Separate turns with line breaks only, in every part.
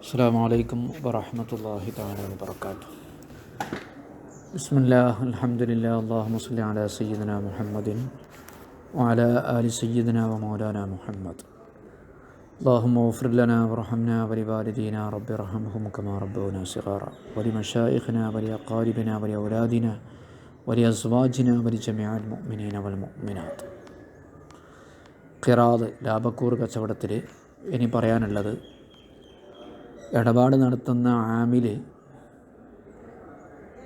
അസ്സലാമു അലൈക്കും വറഹ്മത്തുള്ളാഹി തആല വബറകാതുഹു. ബിസ്മില്ലാഹ് അൽഹംദുലില്ലാഹ് അല്ലാഹുമ്മ സ്വല്ലി അലാ സയ്യിദിനാ മുഹമ്മദിൻ വഅലാ ആലി സയ്യിദിനാ വമൗലാനാ മുഹമ്മദ്. അല്ലാഹുമ്മ ഗ്ഫിർ ലനാ വർഹംനാ വലിവാലിദീനാ റബ്ബിർഹംഹും കമാ റബ്ബൗനാ സിഗാറ വലിമശായിഖിനാ വലിഅഖാരിബിനാ വലിഔലാദിനാ വലിഅസ്വാജിനാ വലിജമീഅൽ മുഅ്മിനീന വൽ മുഅ്മിനാത്ത്. ഖിറാത്ത് ലാബക്കൂർ കച്ചവടത്തിൽ ഇനി പറയാനുള്ളത്, ഇടപാട് നടത്തുന്ന ആമിൽ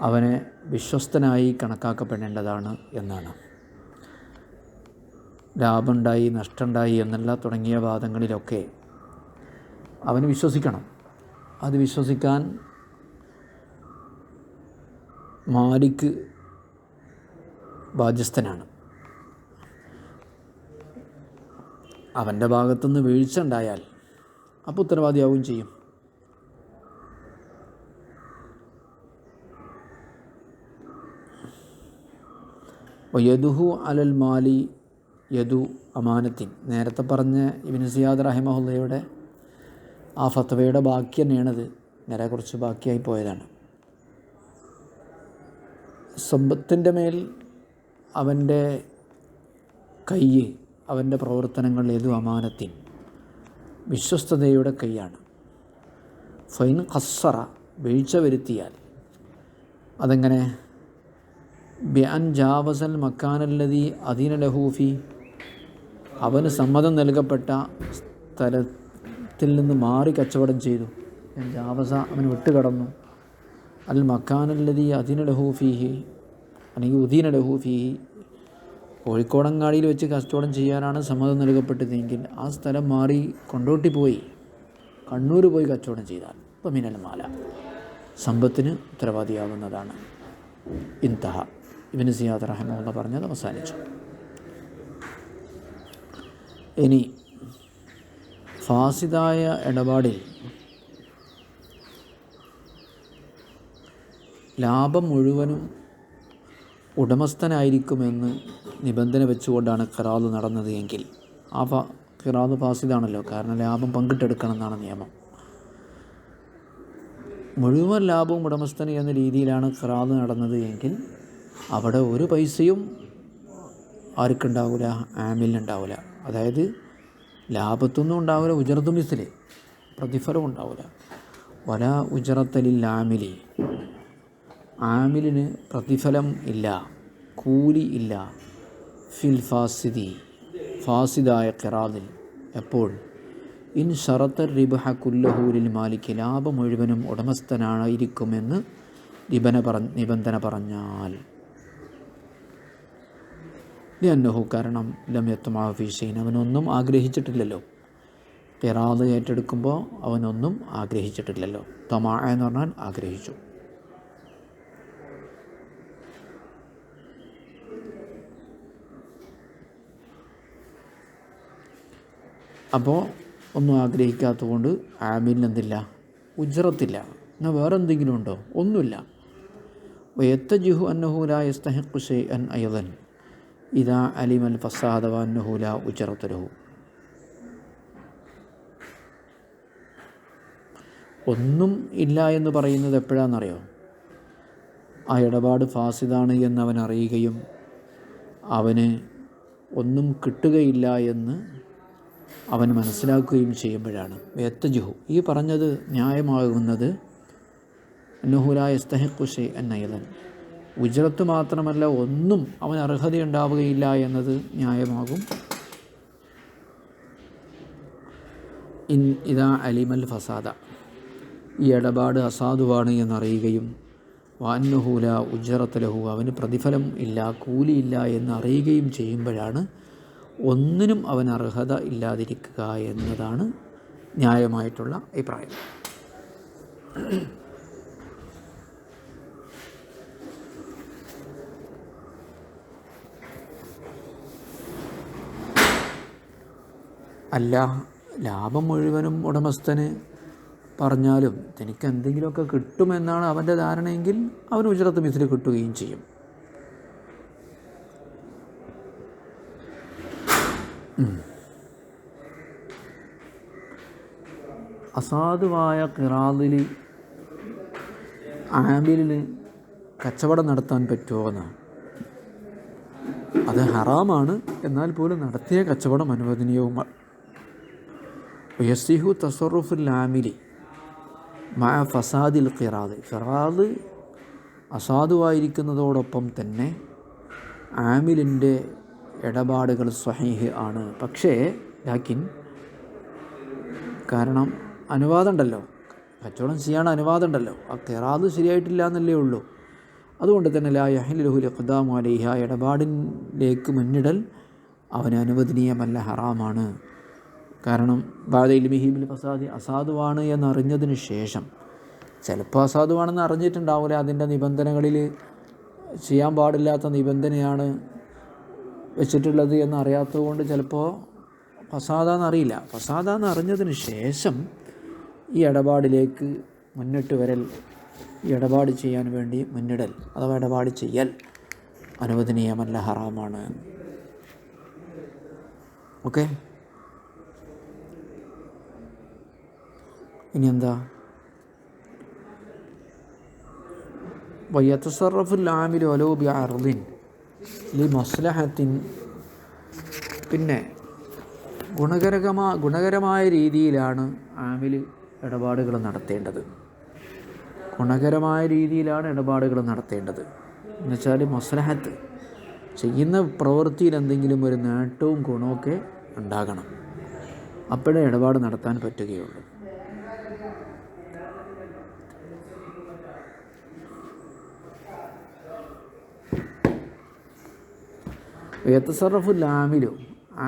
അവനെ വിശ്വസ്തനായി കണക്കാക്കപ്പെടേണ്ടതാണ് എന്നാണ്. ലാഭമുണ്ടായി നഷ്ടമുണ്ടായി എന്നല്ല തുടങ്ങിയ വാദങ്ങളിലൊക്കെ അവന് വിശ്വസിക്കണം. അത് വിശ്വസിക്കാൻ മാലിക് ബാധ്യസ്ഥനാണ്. അവൻ്റെ ഭാഗത്തുനിന്ന് വീഴ്ച ഉണ്ടായാൽ അപ്പോൾ ഉത്തരവാദിയാവുകയും ചെയ്യും. യദുഹു അലൽ മാലി യദു അമാനത്തിൻ. നേരത്തെ പറഞ്ഞ ഇബ്നു സിയാദ് റഹിമഹുല്ലയുടെ ആ ഫത്വയുടെ ബാക്കി തന്നെയാണത്. നേരെ കുറച്ച് ബാക്കിയായി പോയതാണ്. സമ്പത്തിൻ്റെ മേൽ അവൻ്റെ കൈ, അവൻ്റെ പ്രവർത്തനങ്ങൾ യദു അമാനത്തിൻ, വിശ്വസ്തതയുടെ കൈയാണ്. ഫൈൻ ഖസ്സറ, വീഴ്ച വരുത്തിയാൽ അതെങ്ങനെ? ബിഅൻ ജാവസൽ മക്കാനല്ലദീ അദീന ലഹൂഫി, അവന് സമ്മതം നൽകപ്പെട്ട സ്ഥലത്തിൽ നിന്ന് മാറി കച്ചവടം ചെയ്തു. ജാവസ, അവന് വിട്ടുകടന്നു. അൽ മക്കാനല്ലദീ അദീന ലഹൂഫിഹി, അല്ലെങ്കിൽ ഉദീന ലഹൂഫിഹി, കോഴിക്കോടങ്ങാടിയിൽ വെച്ച് കച്ചവടം ചെയ്യാനാണ് സമ്മതം നൽകപ്പെട്ടതെങ്കിൽ ആ സ്ഥലം മാറി കൊണ്ടോട്ടി പോയി, കണ്ണൂർ പോയി കച്ചവടം ചെയ്താൽ ഇപ്പം മിനൽ മാല, സമ്പത്തിന് ഉത്തരവാദിയാവുന്നതാണ്. ഇൻതഹ. ഇബ്നു സിയാദ് റഹിമഹുല്ലാഹ് പറഞ്ഞത് അവസാനിച്ചു. ഇനി ഫാസിദായ ഇടപാടിൽ ലാഭം മുഴുവനും ഉടമസ്ഥനായിരിക്കുമെന്ന് നിബന്ധന വെച്ചുകൊണ്ടാണ് ഖിറാത്ത് നടന്നത് എങ്കിൽ ആ ഖിറാത്ത് ഫാസിദാണല്ലോ. കാരണം ലാഭം പങ്കിട്ടെടുക്കണം എന്നാണ് നിയമം. മുഴുവൻ ലാഭവും ഉടമസ്ഥന് എന്ന രീതിയിലാണ് ഖിറാത്ത് നടന്നത് എങ്കിൽ അവിടെ ഒരു പൈസയും ആർക്കുണ്ടാവില്ല, ആമിലിനുണ്ടാവില്ല. അതായത് ലാഭത്തൊന്നും ഉണ്ടാവില്ല, ഉജറത്തു മിസ്ല്, പ്രതിഫലം ഉണ്ടാവില്ല. വല ഉജറത്തലിൽ ആമിലി, ആമിലിന് പ്രതിഫലം ഇല്ല, കൂലി ഇല്ല. ഫിൽ ഫാസിദി, ഫാസിദായ ഖിറാത്തിൽ. എപ്പോൾ? ഇൻ ഷറത്ത റിബ്ഹ കുല്ലഹൂലിൽ മാലിക്ക്, ലാഭം മുഴുവനും ഉടമസ്ഥനായിരിക്കുമെന്ന് നിബന്ധന പറഞ്ഞാൽ. ലിഅന്നഹു, കാരണം ലം യത്മഅ ഫീ ഷൈഇൻ, അവനൊന്നും ആഗ്രഹിച്ചിട്ടില്ലല്ലോ. ഖിറാത്ത് ഏറ്റെടുക്കുമ്പോൾ അവനൊന്നും ആഗ്രഹിച്ചിട്ടില്ലല്ലോ. തമഅ എന്ന് പറഞ്ഞാൽ ആഗ്രഹിച്ചു. അപ്പോൾ ഒന്നും ആഗ്രഹിക്കാത്തതുകൊണ്ട് ആമിലിന് എന്തില്ല? ഉജ്റത്തില്ല. എന്നാൽ വേറെ എന്തെങ്കിലും ഉണ്ടോ? ഒന്നുമില്ല. വയത്തജിഹു അന്നഹു ലാ യസ്തഹിഖു ഷൈഅൻ അയ്ളൻ ഇദാ അലിമൽ ഫസാദ വഅന്നഹു ലാ ഉജ്റത ലഹു. ഒന്നും ഇല്ല എന്ന് പറയുന്നത് എപ്പോഴാണെന്നറിയോ? ആ ഇടപാട് ഫാസിദാണ് എന്ന് അവൻ അറിയുകയും അവന് ഒന്നും കിട്ടുകയില്ല എന്ന് അവൻ മനസ്സിലാക്കുകയും ചെയ്യുമ്പോഴാണ്. വയത്തജിഹു, ഈ പറഞ്ഞത് ന്യായമാകുന്നത് അന്നഹു ലാ യസ്തഹിഖു ഷൈഅൻ അയ്ളൻ, ഉജ്റത്ത് മാത്രമല്ല ഒന്നും അവൻ അർഹതയുണ്ടാവുകയില്ല എന്നത് ന്യായമാകും. ഇദാ അലിമൽ ഫസാദ, ഈ ഇടപാട് അസാധുവാണ് എന്നറിയുകയും വഅന്നഹു ലാ ഉജ്റത ലഹു, അവന് പ്രതിഫലം ഇല്ല, കൂലിയില്ല എന്നറിയുകയും ചെയ്യുമ്പോഴാണ് ഒന്നിനും അവൻ അർഹത ഇല്ലാതിരിക്കുക എന്നതാണ് ന്യായമായിട്ടുള്ള അഭിപ്രായം. അല്ല, ലാഭം മുഴുവനും ഉടമസ്ഥന് പറഞ്ഞാലും തനിക്ക് എന്തെങ്കിലുമൊക്കെ കിട്ടുമെന്നാണ് അവൻ്റെ ധാരണയെങ്കിൽ അവന് ഉജ്റത്ത് മിസ്ല് കിട്ടുകയും ചെയ്യും. അസാധുവായ ഖിറാദിൽ ആമിലിൽ കച്ചവടം നടത്താൻ പറ്റുമോ എന്നാണ്. അത് ഹറാമാണ്, എന്നാൽ പോലും നടത്തിയ കച്ചവടം അനുവദനീയവുമാണ്. യസിഹു തസറുഫുൽ ആമിലി മഅ ഫസാദിൽ ഖിറാദ് അസാധുവായിരിക്കുന്നതോടൊപ്പം തന്നെ ആമിലിൻ്റെ ഇടപാടുകൾ സ്വഹീഹ് ആണ്. പക്ഷേ കാരണം അനുവാദം ഉണ്ടല്ലോ, കച്ചവടം ചെയ്യാൻ അനുവാദം ഉണ്ടല്ലോ, ആ ഖിറാദ് ശരിയായിട്ടില്ല എന്നല്ലേ ഉള്ളൂ. അതുകൊണ്ട് തന്നെ ലാ യഹിലുൽ ഇഖ്ദാമു അലൈഹ, ഇടപാടിലേക്ക് മുന്നിടൽ അവന് അനുവദനീയമല്ല, ഹറാമാണ്. കാരണം ബഅദ ഇൽമിഹി ബിൽ ഫസാദി, അസാധുവാണ് എന്നറിഞ്ഞതിന് ശേഷം, ചിലപ്പോൾ അസാധുവാണെന്ന് അറിഞ്ഞിട്ടുണ്ടാവില്ല, അതിൻ്റെ നിബന്ധനകളിൽ ചെയ്യാൻ പാടില്ലാത്ത നിബന്ധനയാണ് വെച്ചിട്ടുള്ളത് എന്നറിയാത്തത് കൊണ്ട് ചിലപ്പോൾ ഫസാദാന്നറിയില്ല. ഫസാദാന്ന് അറിഞ്ഞതിന് ശേഷം ഈ ഇടപാടിലേക്ക് മുന്നിട്ട് വരൽ, ഈ ഇടപാട് ചെയ്യാൻ വേണ്ടി മുന്നിടൽ അഥവാ ഇടപാട് ചെയ്യൽ അനുവദനീയമല്ല, ഹറാമാണ്. ഓക്കെ, ഇനി എന്താ? വയതസറഫുൽ ആമിലു വലൗ ബിഅർദിൻ ലിമസ്ലഹത്തിൻ, പിന്നെ ഗുണകരമായ രീതിയിലാണ് ആമിൽ ഇടപാടുകൾ നടത്തേണ്ടത്. ഗുണകരമായ രീതിയിലാണ് ഇടപാടുകൾ നടത്തേണ്ടത് എന്നുവെച്ചാൽ മസ്ലഹത്ത്, ചെയ്യുന്ന പ്രവൃത്തിയിൽ എന്തെങ്കിലും ഒരു നേട്ടവും ഗുണമൊക്കെ ഉണ്ടാകണം, അപ്പോഴേ ഇടപാട് നടത്താൻ പറ്റുകയുള്ളൂ. യതസറഫുൽ ആമിലു,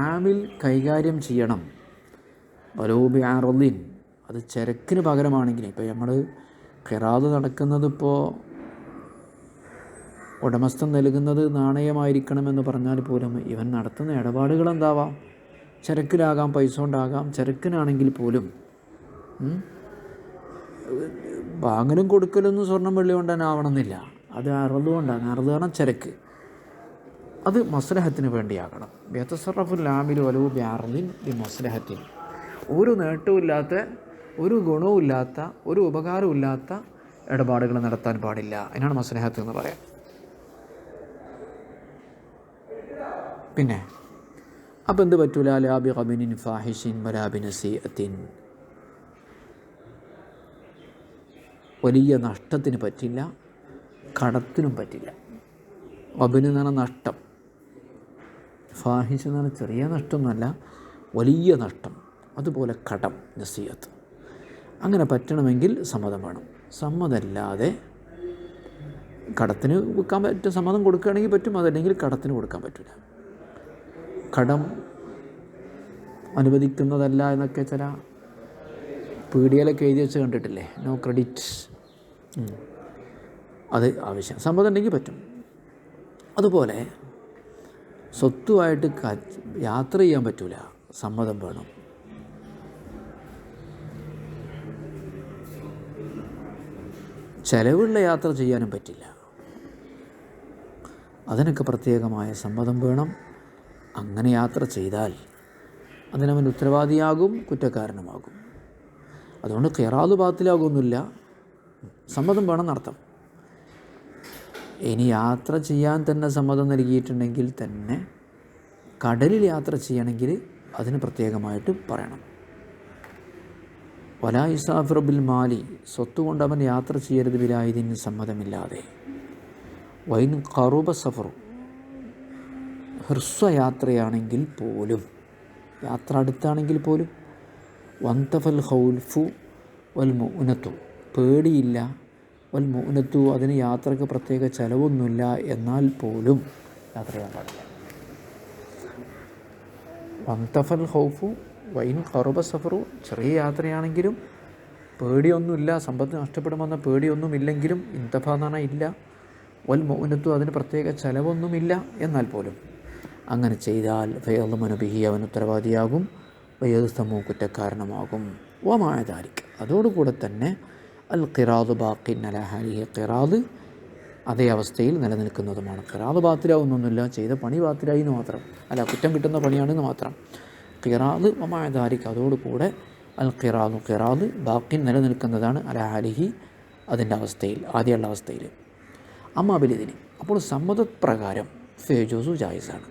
ആമിൽ കൈകാര്യം ചെയ്യണം, വലൗ ബിഅർദിൻ, അത് ചരക്കിന് പകരമാണെങ്കിൽ. ഇപ്പോൾ നമ്മൾ ഖിറാദ് നടക്കുന്നത്, ഇപ്പോൾ ഉടമസ്ഥൻ നൽകുന്നത് നാണയമായിരിക്കണമെന്ന് പറഞ്ഞാൽ പോലും ഇവൻ നടത്തുന്ന ഇടപാടുകൾ എന്താവാം, ചരക്കിലാകാം, പൈസ കൊണ്ടാകാം. ചരക്കിനാണെങ്കിൽ പോലും വാങ്ങലും കൊടുക്കലൊന്നും സ്വർണ്ണം വെള്ളി കൊണ്ട് തന്നെ ആവണമെന്നില്ല, അത് അറുത് കൊണ്ടാണ്. അറുത് കാരണം ചരക്ക്, അത് മസ്ലഹത്തിന് വേണ്ടിയാകണം. യതസറഫുൽ ആമിലു വലൗ ബിഅർദിൻ ലിമസ്ലഹത്തിൻ, ഒരു നേട്ടവുമില്ലാത്ത, ഒരു ഗുണവുമില്ലാത്ത, ഒരു ഉപകാരമില്ലാത്ത ഇടപാടുകൾ നടത്താൻ പാടില്ല. അതിനാണ് മസ്ലഹത്ത് എന്ന് പറയാം. പിന്നെ അപ്പം എന്ത് പറ്റൂല? ലാ ബിഗബിനിൻ ഫാഹിഷിൻ വലാ ബിനസീഅത്തിൻ, വലിയ നഷ്ടത്തിന് പറ്റില്ല, കടത്തിനും പറ്റില്ല. ഗബിന് എന്ന് പറഞ്ഞാൽ നഷ്ടം, ഫാഹിഷ് എന്ന് പറഞ്ഞാൽ ചെറിയ നഷ്ടമൊന്നുമല്ല, വലിയ നഷ്ടം. അതുപോലെ കടം, നസീഅത്ത്, അങ്ങനെ പറ്റണമെങ്കിൽ സമ്മതം വേണം. സമ്മതമല്ലാതെ കടത്തിന് വിൽക്കാൻ പറ്റും, സമ്മതം കൊടുക്കുകയാണെങ്കിൽ പറ്റും, അതല്ലെങ്കിൽ കടത്തിന് കൊടുക്കാൻ പറ്റില്ല. കടം അനുവദിക്കുന്നതല്ല എന്നൊക്കെ ചില പീഡിയയിലൊക്കെ എഴുതി വെച്ച് കണ്ടിട്ടില്ലേ, നോ ക്രെഡിറ്റ്, അത് ആവശ്യം, സമ്മതം ഉണ്ടെങ്കിൽ പറ്റും. അതുപോലെ സ്വത്തുമായിട്ട് യാത്ര ചെയ്യാൻ പറ്റില്ല, സമ്മതം വേണം. ചെലവുള്ള യാത്ര ചെയ്യാനും പറ്റില്ല, അതിനൊക്കെ പ്രത്യേകമായ സമ്മതം വേണം. അങ്ങനെ യാത്ര ചെയ്താൽ അതിനവൻ ഉത്തരവാദിയാകും, കുറ്റക്കാരനുമാകും. അതുകൊണ്ട് ഖിറാദ് ബാത്തിലാകുന്നില്ല, സമ്മതം വേണം നടത്താം. ഇനി യാത്ര ചെയ്യാൻ തന്നെ സമ്മതം നൽകിയിട്ടുണ്ടെങ്കിൽ തന്നെ കടലിൽ യാത്ര ചെയ്യണമെങ്കിൽ അതിന് പ്രത്യേകമായിട്ട് പറയണം. വലാ യുസാഫിർ ബിൽ മാലി, സ്വത്ത് കൊണ്ട് അവൻ യാത്ര ചെയ്യരുത് ബിലായിദിന് സമ്മതമില്ലാതെ. വൈൻ ഖറുബ സഫറു, ഹ്രസ്വ യാത്രയാണെങ്കിൽ പോലും, യാത്ര അടുത്താണെങ്കിൽ പോലും. വന്തഫൽ ഖൗൽഫു വൽ മുഅ്നത്തു, പേടിയില്ല, വൽ മുഅ്നത്തു, അതിന് യാത്രക്ക് പ്രത്യേക ചിലവൊന്നുമില്ല, എന്നാൽ പോലും യാത്ര ചെയ്യാൻ പാടില്ല. വന്തഫൽ ഖൗഫു വൈൻ ഖറുബ സഫറു, ചെറിയ യാത്രയാണെങ്കിലും പേടിയൊന്നുമില്ല, സമ്പത്ത് നഷ്ടപ്പെടുമെന്ന പേടിയൊന്നുമില്ലെങ്കിലും, ഇന്തഫ എന്ന് പറഞ്ഞാൽ ഇല്ല, വൽ മുഅ്നത്തു, അതിന് പ്രത്യേക ചിലവൊന്നുമില്ല, എന്നാൽ പോലും അങ്ങനെ ചെയ്താൽ ഫയദ്മനു ബിഹി, അവൻ ഉത്തരവാദിയാകും, വയസ്തമോ, കുറ്റക്കാരനുമാകും. വമാഅ ദാലിക്, അതോടുകൂടെ തന്നെ അൽ ഖിറാദ് ബാഖിൻ അലാ ഹാലിഹി, ഖിറാദ് അതേ അവസ്ഥയിൽ നിലനിൽക്കുന്നതുമാണ്. ഖിറാദ് ബാത്തിലാവുന്നൊന്നുമില്ല, ചെയ്ത പണി ബാത്തിലായി എന്ന് മാത്രം, അല്ല കുറ്റം കിട്ടുന്ന പണിയാണെന്ന് മാത്രം. ഖിറാദ് വമാഅ ദാലിക്, അതോടുകൂടെ അൽ ഖിറാദ്, ഖിറാദ് ബാക്കി നിലനിൽക്കുന്നതാണ് അലാ ഹാലിഹി, അതിൻ്റെ അവസ്ഥയിൽ, ആദ്യമുള്ള അവസ്ഥയിൽ. അമ്മാബിലിതിന്, അപ്പോൾ സമ്മതപ്രകാരം ഫേജൂസു ജായിസാണ്,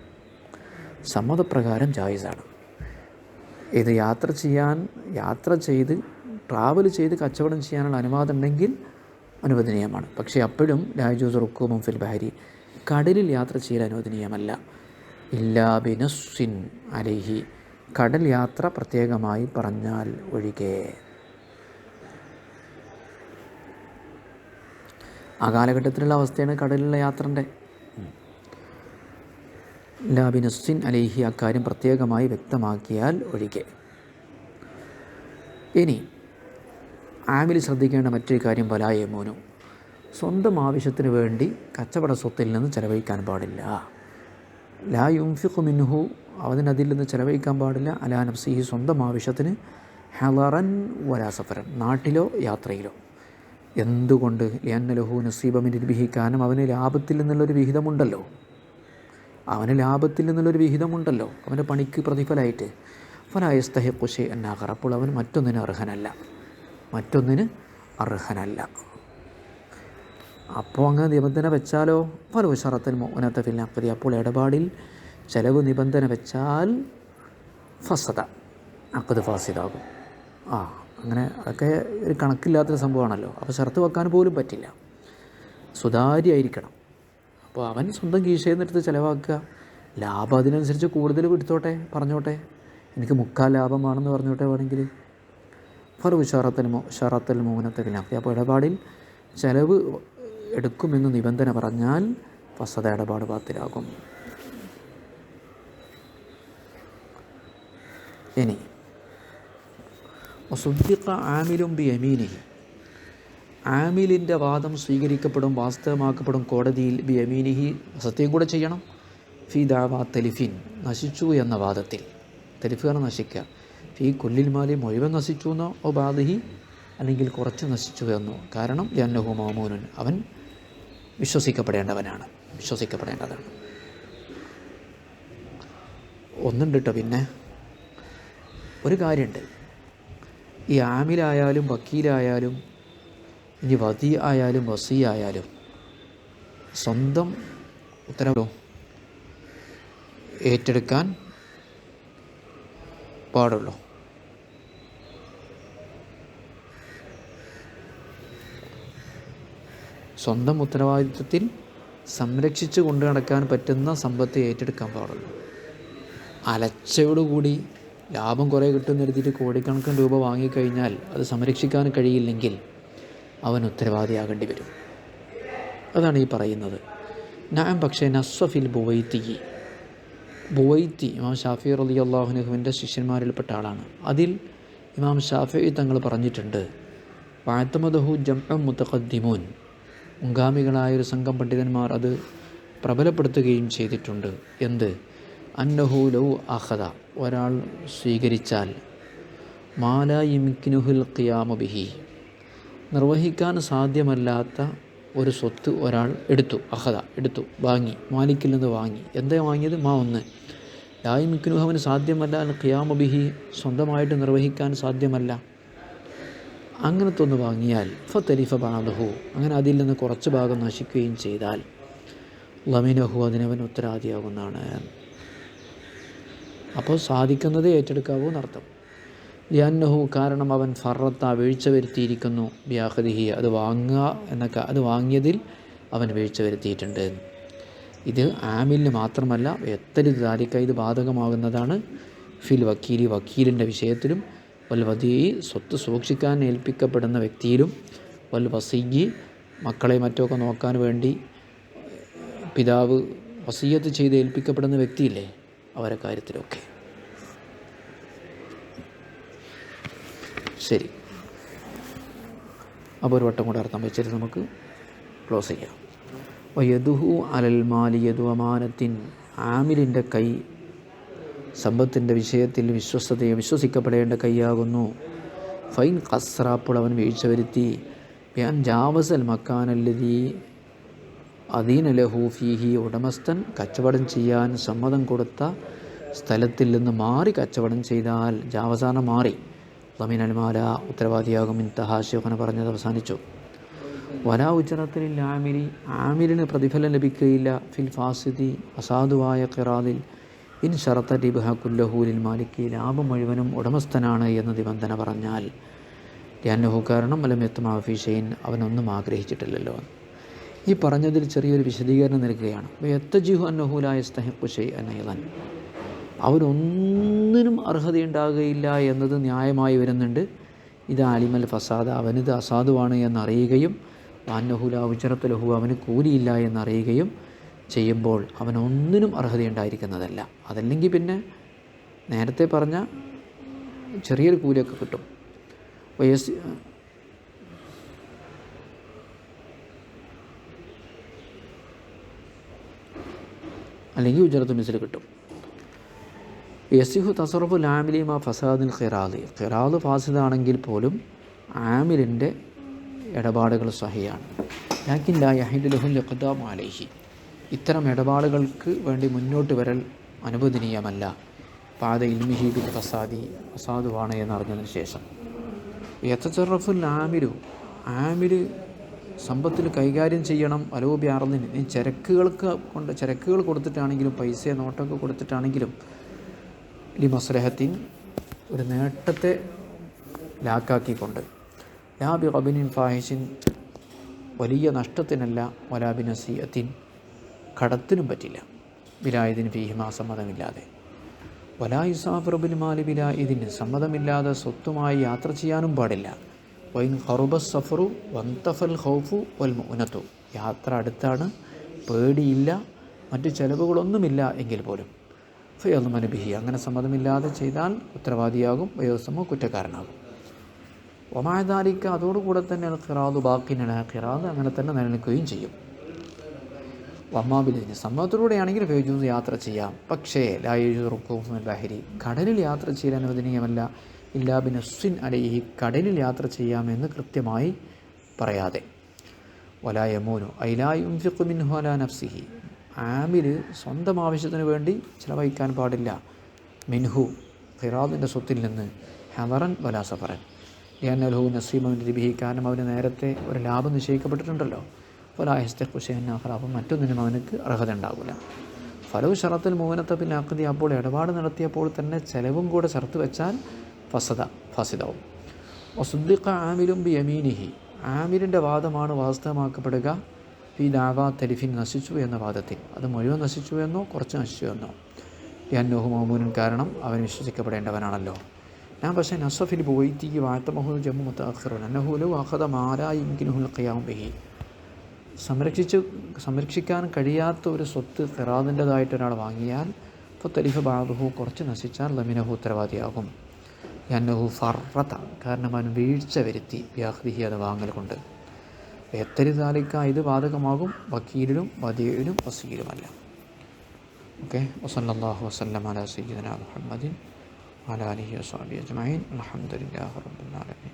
സമ്മതപ്രകാരം ജായിസാണ്. ഇത് യാത്ര ചെയ്ത് ട്രാവൽ ചെയ്ത് കച്ചവടം ചെയ്യാനുള്ള അനുവാദം ഉണ്ടെങ്കിൽ അനുവദനീയമാണ്. പക്ഷേ അപ്പോഴും ലാജൂസ് റുക്കൂബും ഫിൽ ബഹരി, കടലിൽ യാത്ര ചെയ്യൽ അനുവദനീയമല്ല. ഇല്ലാ ബിനസ്സിൻ അലൈഹി, കടൽ യാത്ര പ്രത്യേകമായി പറഞ്ഞാൽ ഒഴികെ. ആ കാലഘട്ടത്തിലുള്ള അവസ്ഥയാണ് കടലിലുള്ള യാത്രൻ്റെ. ലാ ബിനസ്സിൻ അലൈഹി, അക്കാര്യം പ്രത്യേകമായി വ്യക്തമാക്കിയാൽ ഒഴികെ. ഇനി ആമിൽ ശ്രദ്ധിക്കേണ്ട മറ്റൊരു കാര്യം, വലായമൂനു, സ്വന്തം ആവശ്യത്തിന് വേണ്ടി കച്ചവട സ്വത്തിൽ നിന്ന് ചെലവഴിക്കാൻ പാടില്ല. ലാ യുംഫിഖു മിൻഹു, അതിൽ നിന്ന് ചെലവഴിക്കാൻ പാടില്ല. അലാ നഫ്സിഹി, സ്വന്തം ആവശ്യത്തിന്, ഹളറൻ വലാ സഫറൻ, നാട്ടിലോ യാത്രയിലോ. എന്തുകൊണ്ട്? ലിഅന്ന ലഹു നസീബ മിൻ റിബ്ഹി, കാരണം അവന് ലാഭത്തിൽ നിന്നുള്ളൊരു വിഹിതമുണ്ടല്ലോ, അവൻ്റെ പണിക്ക് പ്രതിഫലമായിട്ട്. ഫലാ യസ്തഹിഖു ശൈഅൻ ആഖർ, അപ്പോൾ അവൻ മറ്റൊന്നിന് അർഹനല്ല. അപ്പോൾ അങ്ങനെ നിബന്ധന വെച്ചാലോ, ഫലോ ശറത്തൽ മുഅനത ഫിൽ അഖ്ദി, അപ്പോൾ ഇടപാടിൽ ചെലവ് നിബന്ധന വെച്ചാൽ ഫസദ, അഖ്ദ് ഫാസിദാകും. അങ്ങനെ അതൊക്കെ ഒരു കണക്കില്ലാത്തൊരു സംഭവമാണല്ലോ. അപ്പോൾ ഷർത്ത് വെക്കാൻ പോലും പറ്റില്ല, സുതാര്യമായിരിക്കണം. അപ്പോൾ അവൻ സ്വന്തം കീശയിൽ നിന്നെടുത്ത് ചിലവാക്കുക, ലാഭം അതിനനുസരിച്ച് കൂടുതൽ എടുത്തോട്ടെ, പറഞ്ഞോട്ടെ, എനിക്ക് 3/4 ലാഭമാണെന്ന് പറഞ്ഞോട്ടെ വേണമെങ്കിൽ. ഫറു ഷറത്തൽ മുഅനത ഫിൽ അഖ്ദി, അപ്പോൾ ഇടപാടിൽ ചെലവ് എടുക്കുമെന്ന് നിബന്ധന പറഞ്ഞാൽ ഫസദ, ഇടപാട് ബാത്തിലാകും. ഇനി വസുദ്ദിഖ ആമിലും ബി യമീനിഹി, ആമിലിൻ്റെ വാദം സ്വീകരിക്കപ്പെടും, വാസ്തവമാക്കപ്പെടും കോടതിയിൽ. ബി യമീനിഹി, സത്യം കൂടെ ചെയ്യണം. ഫി ദഅവ തലിഫിൻ, നശിച്ചു എന്ന വാദത്തിൽ. തലിഫാണ് നശിക്കുക. ഫി കുല്ലിൽ മാലി, മുഴുവൻ നശിച്ചു എന്നോ, ഓ ബാദിഹി, അല്ലെങ്കിൽ കുറച്ച് നശിച്ചു എന്നോ. കാരണം ലിഅന്നഹു മാമൂനുൻ, അവൻ വിശ്വസിക്കപ്പെടേണ്ടതാണ്. ഒന്നുണ്ട് കേട്ടോ. പിന്നെ ഒരു കാര്യമുണ്ട്, ഈ ആമിലായാലും വക്കീലായാലും ഇനി വദി ആയാലും വസി ആയാലും സ്വന്തം ഉത്തരവ് ഏറ്റെടുക്കാൻ പാടുള്ളൂ. സ്വന്തം ഉത്തരവാദിത്വത്തിൽ സംരക്ഷിച്ച് കൊണ്ടു നടക്കാൻ പറ്റുന്ന സമ്പത്ത് ഏറ്റെടുക്കാൻ പാടുള്ളൂ. അലച്ചയോടുകൂടി ലാഭം കുറേ കിട്ടുമെന്ന് എഴുതിയിട്ട് കോടിക്കണക്കിന് രൂപ വാങ്ങിക്കഴിഞ്ഞാൽ അത് സംരക്ഷിക്കാൻ കഴിയില്ലെങ്കിൽ അവൻ ഉത്തരവാദിയാകേണ്ടി വരും. അതാണ് ഈ പറയുന്നത്. ഞാൻ പക്ഷേ നസ്വഫിൽ ബുവൈത്തി ഇമാം ഷാഫി റളിയല്ലാഹു അൻഹുവിൻ്റെ ശിഷ്യന്മാരിൽപ്പെട്ട ആളാണ്. അതിൽ ഇമാം ഷാഫി തങ്ങൾ പറഞ്ഞിട്ടുണ്ട്, വഅതമദഹു ജംഉ മുതഖദ്ദിമൂൻ, മുൻഗാമികളായൊരു സംഘം പണ്ഡിതന്മാർ അത് പ്രബലപ്പെടുത്തുകയും ചെയ്തിട്ടുണ്ട്. എന്ത്? അന്നഹു ലൗ അഖദ, ഒരാൾ സ്വീകരിച്ചാൽ, മാലാ യുംകിനുഹുൽ ഖിയാമു ബിഹി, നിർവഹിക്കാൻ സാധ്യമല്ലാത്ത ഒരു സ്വത്ത് ഒരാൾ എടുത്തു, വാങ്ങി, മാലിക്കിൽ നിന്ന് വാങ്ങി. എന്താ വാങ്ങിയത്? ഒന്ന്, ലാ യുംകിനുഹു, അവന് സാധ്യമല്ല, അൽ ഖിയാമു ബിഹി, സ്വന്തമായിട്ട് നിർവഹിക്കാൻ സാധ്യമല്ല. അങ്ങനത്തെ ഒന്ന് വാങ്ങിയാൽ ഫതലിഫ ബഅദഹു, അങ്ങനെ അതിൽ നിന്ന് കുറച്ച് ഭാഗം നശിക്കുകയും ചെയ്താൽ ലമിനഹു, അതിനവൻ ഉത്തരവാദിയാകുന്നതാണ്. അപ്പോൾ സാധിക്കുന്നത് ഏറ്റെടുക്കാവൂ എന്നർത്ഥം. ലിഅന്നഹു, കാരണം അവൻ ഫറത്ത, വീഴ്ച വരുത്തിയിരിക്കുന്നു, ബിഅഖദിഹി, അത് വാങ്ങിയതിൽ അവൻ വീഴ്ച വരുത്തിയിട്ടുണ്ട്. ഇത് ആമിലിന് മാത്രമല്ല, എത്തരി ദാലിക, ഇത് ബാധകമാകുന്നതാണ് ഫിൽ വക്കീലി, വക്കീലിൻ്റെ വിഷയത്തിലും, വൽ വദീ, സ്വത്ത് സൂക്ഷിക്കാൻ ഏൽപ്പിക്കപ്പെടുന്ന വ്യക്തിയിലും, വൽ വസിയ്യി, മക്കളെ മറ്റൊക്കെ നോക്കാൻ വേണ്ടി പിതാവ് വസിയ്യത്ത് ചെയ്ത് ഏൽപ്പിക്കപ്പെടുന്ന വ്യക്തിയില്ലേ, അവരെ കാര്യത്തിലൊക്കെ. ശരി, അപ്പോൾ ഒരു വട്ടം കൂടെ അർത്ഥം വെച്ചിട്ട് നമുക്ക് ക്ലോസ് ചെയ്യാം. വയദുഹു അലൽ മാലി യദു അമാനത്തിൻ, ആമിലിൻ്റെ കൈ സമ്പത്തിൻ്റെ വിഷയത്തിൽ വിശ്വസിക്കപ്പെടേണ്ട കൈയാകുന്നു. ഫൈൻ ഖസ്റ, അപ്പോൾ അവൻ വീഴ്ച വരുത്തി. ബിഅൻ ജാവസൽ മക്കാനല്ലദീ അദീന ലഹു ഫീഹി, ഉടമസ്ഥൻ കച്ചവടം ചെയ്യാൻ സമ്മതം കൊടുത്ത സ്ഥലത്തിൽ നിന്ന് മാറി കച്ചവടം ചെയ്താൽ, ജാവസാന മാറി, ലമിനൽ മാല ഉത്തരവാദിയാകും ഇൻതഹാ ശൈഖുന പറഞ്ഞത് അവസാനിച്ചു. വലാ ഉജ്റത്തിൽ ആമിരി ആമിരിന് പ്രതിഫലം ലഭിക്കുകയില്ല ഫിൽ ഫാസിദി അസാധുവായ ഖിറാദിൽ ഇൻ ഷറത്ത രിബ്ഹ കുല്ലഹൂലിൽ മാലിക്കി ലാഭം മുഴുവനും ഉടമസ്ഥനാണ് എന്ന നിബന്ധന പറഞ്ഞാൽ ലിഅന്നഹു കാരണം അലം യത്മഅ ഫീ ഷൈഇൻ അവനൊന്നും ആഗ്രഹിച്ചിട്ടില്ലല്ലോ. ഈ പറഞ്ഞതിൽ ചെറിയൊരു വിശദീകരണം നൽകുകയാണ്. യത്തജിഹു അന്നഹു ലാ യസ്തഹിഖു ഷൈഅൻ അയ്ളൻ അവനൊന്നിനും അർഹതയുണ്ടാകുകയില്ല എന്നത് ന്യായമായി വരുന്നുണ്ട്. ഇത് അലിമൽ ഫസാദ അവനിത് അസാധുവാണ് എന്നറിയുകയും അന്നഹു ലാ ഉജ്റത ലഹു അവന് കൂലിയില്ല എന്നറിയുകയും ചെയ്യുമ്പോൾ അവനൊന്നിനും അർഹതയുണ്ടായിരിക്കുന്നതല്ല. അതല്ലെങ്കിൽ പിന്നെ നേരത്തെ പറഞ്ഞ ചെറിയൊരു കൂലിയൊക്കെ കിട്ടും. അല്ലെങ്കിൽ ഉജ്റത്തു മിസ്ൽ കിട്ടും. യസിഹു തസറുഫു ലാമിലിമ ഫസാദിൽ ഖിറാദ് ഖിറാദ് ഫാസിദാണെങ്കിൽ പോലും ആമിലിൻ്റെ ഇടപാടുകൾ സഹിയാണ്. ലാക്കിൻ ലാ യഹില്ലു ലഹുൽ ഇഖ്ദാമു അലൈഹി ഇത്തരം ഇടപാടുകൾക്ക് വേണ്ടി മുന്നോട്ട് വരൽ അനുവദനീയമല്ല. പാത ഇൽമിഹി ബിൽ ഫസാദി ഫസാദുവാണ് എന്നറിഞ്ഞതിന് ശേഷം. യതസറഫുൽ ആമിൽ സമ്പത്തിൽ കൈകാര്യം ചെയ്യണം. അലോബി അർദിന് ഈ ചരക്കുകൾ കൊടുത്തിട്ടാണെങ്കിലും പൈസ നോട്ടൊക്കെ കൊടുത്തിട്ടാണെങ്കിലും ലി മസ്ലഹത്തിൻ ഒരു നേട്ടത്തെ ലാക്കാക്കിക്കൊണ്ട് ലാബി ഖബിനിൻ ഫാഹിഷിൻ വലിയ നഷ്ടത്തിനല്ല വലാബി നസീഅത്തിൻ കടത്തിനും പറ്റില്ല. ബിലായിദിന് ഫീഹിമ സമ്മതമില്ലാതെ വലാ യുസാഫിറു ബിൽ മാലി ബിലായിദിന് സമ്മതമില്ലാതെ സ്വത്തുമായി യാത്ര ചെയ്യാനും പാടില്ല. വൈൻ ഖറുബ സഫറു വന്തഫൽ ഖൗഫു വൽ മുഅനതു യാത്ര അടുത്താണ്, പേടിയില്ല, മറ്റു ചെലവുകളൊന്നുമില്ല എങ്കിൽ പോലും ഫയദ്മന ബിഹി അങ്ങനെ സമ്മതമില്ലാതെ ചെയ്താൽ ഉത്തരവാദിയാകും, വയോസമോ കുറ്റക്കാരനാകും. വമാദാലിക്ക അതോടുകൂടെ തന്നെ ഖിറാദു ബാക്കിനാണ് ഖിറാദ് അങ്ങനെ തന്നെ നിലനിൽക്കുകയും ചെയ്യും. വമ്മാബിലിന് സമ്മതത്തിലൂടെയാണെങ്കിൽ ഫയജൂസ് യാത്ര ചെയ്യാം. പക്ഷേ ലായുറുക്കും ബഹരി കടലിൽ യാത്ര ചെയ്യാൻ അനുവദനീയമല്ല. ഇല്ലാ ബിനസ്സിൻ അലൈഹി കടലിൽ യാത്ര ചെയ്യാമെന്ന് കൃത്യമായി പറയാതെ. വലാ യമൂനു ഐലാ യുൻഫിഖു മിൻഹു അലാ നഫ്സിഹി ആമിൽ സ്വന്തം ആവശ്യത്തിന് വേണ്ടി ചിലവഴിക്കാൻ പാടില്ല. മിൻഹു ഖിറാദിൻ്റെ സ്വത്തിൽ നിന്ന് ഹദറൻ വലാ സഫറൻ ലിഅന്നഹു നസീബുൻ ലിബിഹി കാരണം അവന് നേരത്തെ ഒരു ലാഭം നിശ്ചയിക്കപ്പെട്ടിട്ടുണ്ടല്ലോ. ഫലാ യസ്തഖു ഷൈഅൻ ആഖറ അപ്പം മറ്റൊന്നിനും അവനക്ക് അർഹത ഉണ്ടാകില്ല. ഫലോ ഷറത്തുൽ മുഅനത ബിൽ അഖ്ദി അപ്പോൾ ഇടപാട് നടത്തിയപ്പോൾ തന്നെ ചെലവും കൂടെ ഷർത്ത് വെച്ചാൽ ഫസിദാവും. വസുദ്ദിഖ ആമിലും ബി യമീനിഹി ആമിലിൻ്റെ വാദമാണ് വാസ്തവമാക്കപ്പെടുക. ഈ ദാവാ തലിഫിൻ നശിച്ചു എന്ന വാദത്തിൽ അത് മുഴുവൻ നശിച്ചു എന്നോ കുറച്ച് നശിച്ചു എന്നോ ലിഅന്നഹു മഅ്മൂനുൻ കാരണം അവൻ വിശ്വസിക്കപ്പെടേണ്ടവനാണല്ലോ. ഞാൻ പക്ഷേ നസഫിൽ ബോയിത്തിക്ക് വാഴ്ത്തമഹു ജമ്മു മുത്തഅഖിറുൻ അന്നഹു ലൗ അഖദ മാ ലാ യുംകിനുഹുൽ ഖിയാമു ബിഹി സംരക്ഷിക്കാൻ കഴിയാത്ത ഒരു സ്വത്ത് ഖിറാദിൻ്റെതായിട്ട് ഒരാൾ വാങ്ങിയാൽ ഇപ്പോൾ തലിഫ ബാദുഹു കുറച്ച് നശിച്ചാൽ ലമിനഹു ഉത്തരവാദിയാകും. ലിഅന്നഹു ഫറത കാരണം അവൻ വീഴ്ച വരുത്തി ബിഅഖ്ദിഹി അത് വാങ്ങൽ കൊണ്ട്. എത്തരിതാലിക്ക ഇത് ബാധകമാകും വക്കീലിലും വദിയിലും വസീലുമല്ല. ഓക്കെ. വസല്ലല്ലാഹു വസല്ലം അലാ സയ്യിദിനാ മുഹമ്മദിൻ വഅലാ ആലിഹി വസഹ്ബിഹി അജ്മഈൻ. അൽഹംദുലില്ലാഹി റബ്ബിൽ ആലമീൻ.